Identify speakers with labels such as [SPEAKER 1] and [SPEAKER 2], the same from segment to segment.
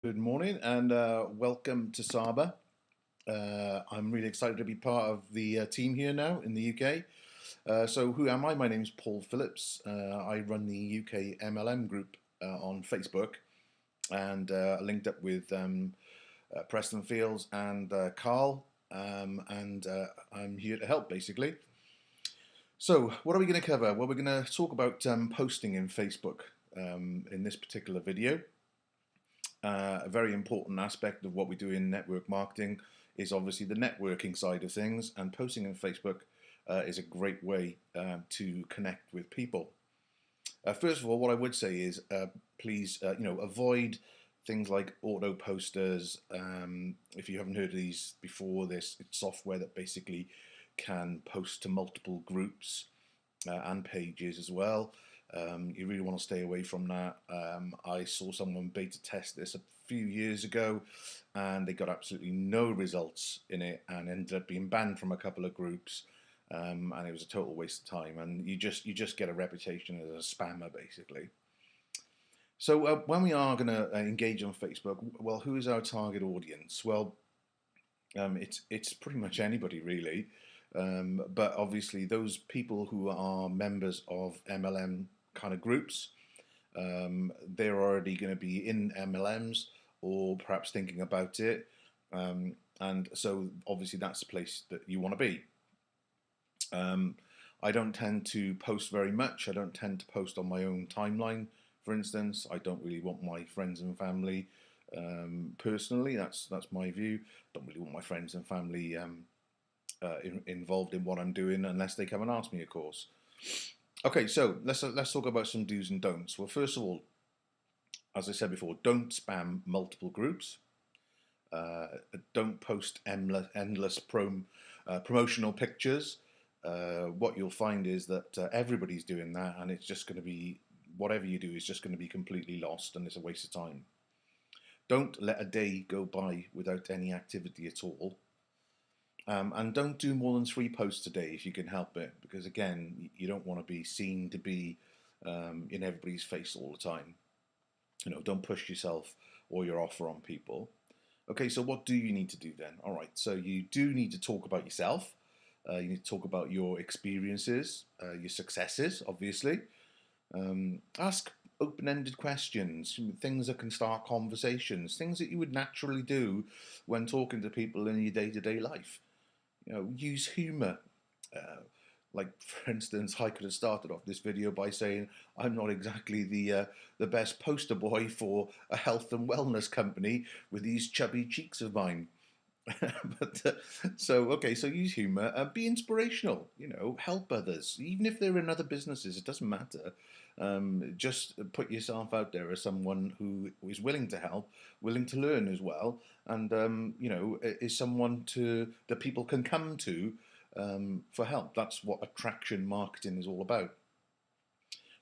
[SPEAKER 1] Good morning and welcome to SABA. I'm really excited to be part of the team here now in the UK. So, who am I? My name is Paul Phillips. I run the UK MLM group on Facebook and linked up with Preston Fields and Carl. And I'm here to help basically. So, what are we going to cover? Well, we're going to talk about posting in Facebook in this particular video. A very important aspect of what we do in network marketing is obviously the networking side of things, and posting on Facebook is a great way to connect with people. First of all, what I would say is please, avoid things like auto posters. If you haven't heard of these before, this it's software that basically can post to multiple groups and pages as well. You really want to stay away from that. I saw someone beta test this a few years ago, and they got absolutely no results in it, and ended up being banned from a couple of groups. And it was a total waste of time. And you just get a reputation as a spammer, basically. So when we are going to engage on Facebook, well, who is our target audience? Well, it's pretty much anybody really. But obviously, those people who are members of MLM kind of groups, they're already going to be in MLMs or perhaps thinking about it. And so, obviously, that's the place that you want to be. I don't tend to post very much. I don't tend to post on my own timeline, for instance. I don't really want my friends and family, personally, that's my view. Don't really want my friends and family involved in what I'm doing unless they come and ask me, of course. Okay, so let's talk about some do's and don'ts. Well, first of all, as I said before, don't spam multiple groups. Don't post endless promotional pictures. What you'll find is that everybody's doing that, and it's just going to be whatever you do is just going to be completely lost, and it's a waste of time. Don't let a day go by without any activity at all. And don't do more than 3 posts a day if you can help it, because again, you don't want to be seen to be in everybody's face all the time. Don't push yourself or your offer on people. Okay, so what do you need to do then? All right, so you do need to talk about yourself. You need to talk about your experiences, your successes, obviously. Ask open-ended questions, things that can start conversations, things that you would naturally do when talking to people in your day-to-day life. Use humor. Like, for instance, I could have started off this video by saying I'm not exactly the best poster boy for a health and wellness company with these chubby cheeks of mine. but so use humor. Be inspirational. Help others, even if they're in other businesses. It doesn't matter. Just put yourself out there as someone who is willing to help, willing to learn as well, and is someone that people can come to for help. That's what attraction marketing is all about.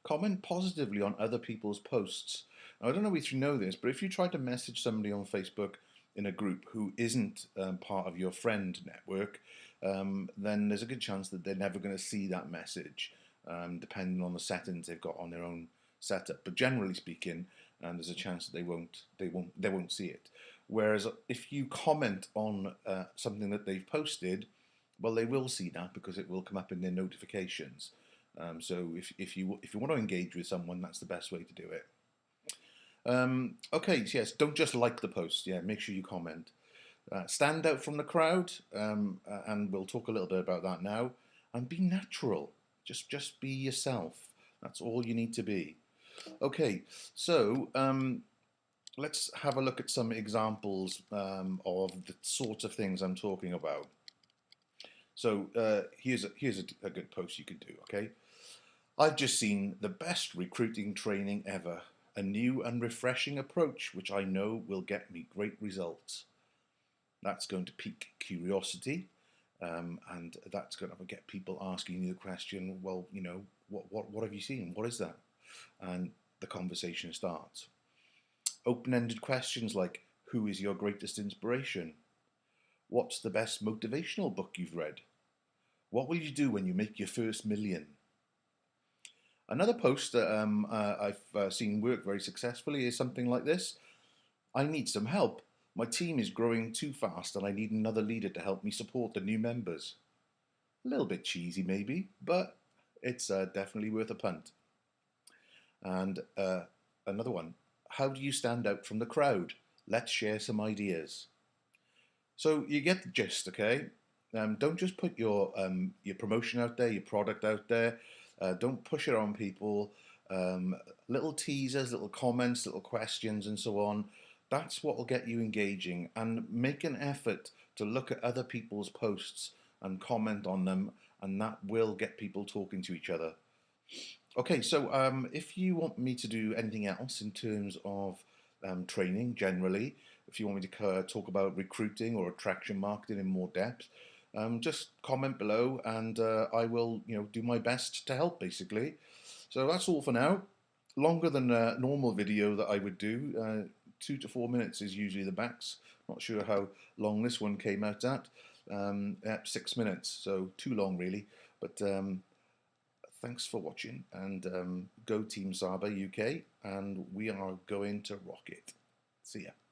[SPEAKER 1] Comment positively on other people's posts. Now, I don't know if you know this, but if you try to message somebody on Facebook in a group who isn't part of your friend network, then there's a good chance that they're never going to see that message, depending on the settings they've got on their own setup. But generally speaking, there's a chance that they won't see it. Whereas if you comment on something that they've posted, well, they will see that because it will come up in their notifications. So if you want to engage with someone, that's the best way to do it. Okay, so yes, don't just like the post. Yeah, make sure you comment. Stand out from the crowd, and we'll talk a little bit about that now. And be natural. Just be yourself. That's all you need to be. Okay, so let's have a look at some examples of the sorts of things I'm talking about. So here's a good post you could do. Okay, I've just seen the best recruiting training ever. A new and refreshing approach, which I know will get me great results. That's going to pique curiosity, and that's going to get people asking you the question, well, what have you seen? What is that? And the conversation starts. Open-ended questions like, who is your greatest inspiration? What's the best motivational book you've read? What will you do when you make your first million? Another post that I've seen work very successfully is something like this. I need some help. My team is growing too fast and I need another leader to help me support the new members. A little bit cheesy maybe, but it's definitely worth a punt. And another one, how do you stand out from the crowd? Let's share some ideas. So you get the gist, okay? Don't just put your promotion out there, your product out there. Don't push it on people. Um, Little teasers, little comments, little questions, and so on. That's what will get you engaging. And make an effort to look at other people's posts and comment on them, and that will get people talking to each other. Okay, so if you want me to do anything else in terms of training generally, if you want me to talk about recruiting or attraction marketing in more depth, just comment below and I will, do my best to help basically. So that's all for now. Longer than a normal video that I would do. 2 to 4 minutes is usually the max. Not sure how long this one came out at 6 minutes, so too long really. But thanks for watching and go Team SABA UK, and we are going to rock it. See ya.